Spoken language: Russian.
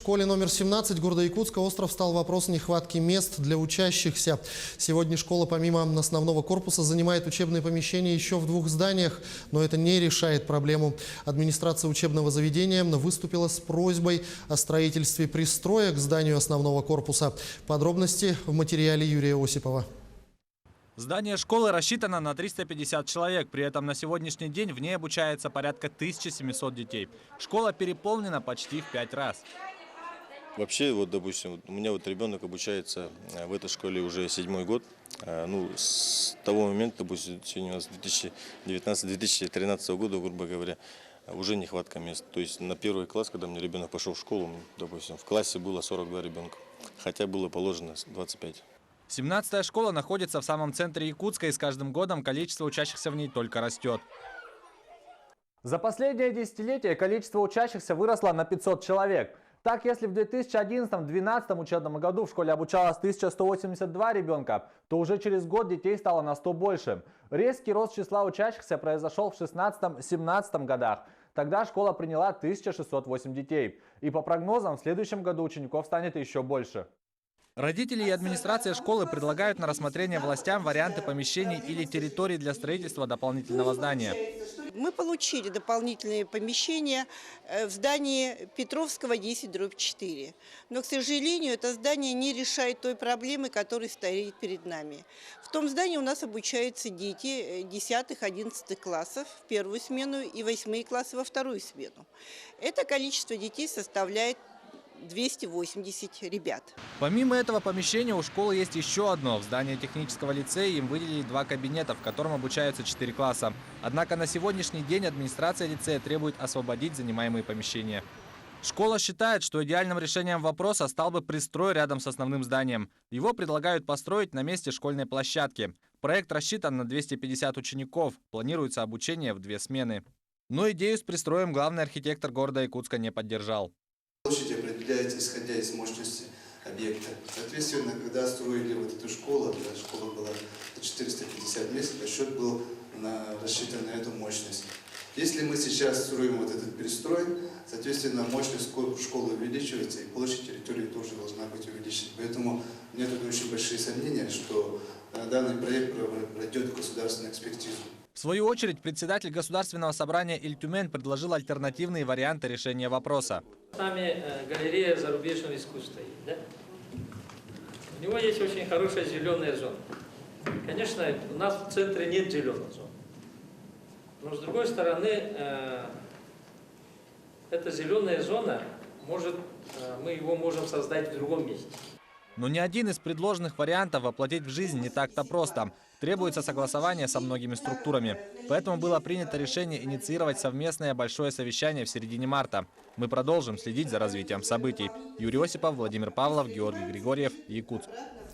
В школе номер 17 города Якутска остро встал вопрос нехватки мест для учащихся. Сегодня школа помимо основного корпуса занимает учебные помещения еще в 2 зданиях, но это не решает проблему. Администрация учебного заведения выступила с просьбой о строительстве пристроя к зданию основного корпуса. Подробности в материале Юрия Осипова. Здание школы рассчитано на 350 человек. При этом на сегодняшний день в ней обучается порядка 1700 детей. Школа переполнена почти в 5 раз. Вообще, вот, допустим, у меня вот ребенок обучается в этой школе уже 7-й год. С того момента, допустим, сегодня у нас 2019-2013 года, грубо говоря, уже нехватка мест. То есть на 1 класс, когда мне ребенок пошел в школу, допустим, в классе было 42 ребенка, хотя было положено 25. 17-я школа находится в самом центре Якутска, и с каждым годом количество учащихся в ней только растет. За последнее десятилетие количество учащихся выросло на 500 человек. Так, если в 2011-2012 учебном году в школе обучалось 1182 ребенка, то уже через год детей стало на 100 больше. Резкий рост числа учащихся произошел в 2016-2017 годах. Тогда школа приняла 1608 детей. И по прогнозам, в следующем году учеников станет еще больше. Родители и администрация школы предлагают на рассмотрение властям варианты помещений или территорий для строительства дополнительного здания. Мы получили дополнительные помещения в здании Петровского 10/4. Но, к сожалению, это здание не решает той проблемы, которая стоит перед нами. В том здании у нас обучаются дети 10-11 классов в первую смену и 8 классы во вторую смену. Это количество детей составляет 280 ребят. Помимо этого помещения у школы есть еще одно. В здании технического лицея им выделили 2 кабинета, в котором обучаются 4 класса. Однако на сегодняшний день администрация лицея требует освободить занимаемые помещения. Школа считает, что идеальным решением вопроса стал бы пристрой рядом с основным зданием. Его предлагают построить на месте школьной площадки. Проект рассчитан на 250 учеников. Планируется обучение в 2 смены. Но идею с пристроем главный архитектор города Якутска не поддержал. Площадь определяется, исходя из мощности объекта. Соответственно, когда строили вот эту школу, школа была 450 мест, расчет был рассчитан на эту мощность. Если мы сейчас строим вот этот перестрой, соответственно, мощность школы увеличивается, и площадь территории тоже должна быть увеличена. Поэтому у меня тут очень большие сомнения, что данный проект пройдет государственную экспертизу. В свою очередь, председатель Государственного собрания Ильтюмен предложил альтернативные варианты решения вопроса. С нами галерея зарубежного искусства, да? У него есть очень хорошая зеленая зона. Конечно, у нас в центре нет зеленой зоны. Но с другой стороны, эта зеленая зона, мы его можем создать в другом месте. Но ни один из предложенных вариантов воплотить в жизнь не так-то просто. Требуется согласование со многими структурами. Поэтому было принято решение инициировать совместное большое совещание в середине марта. Мы продолжим следить за развитием событий. Юрий Осипов, Владимир Павлов, Георгий Григорьев, Якутск.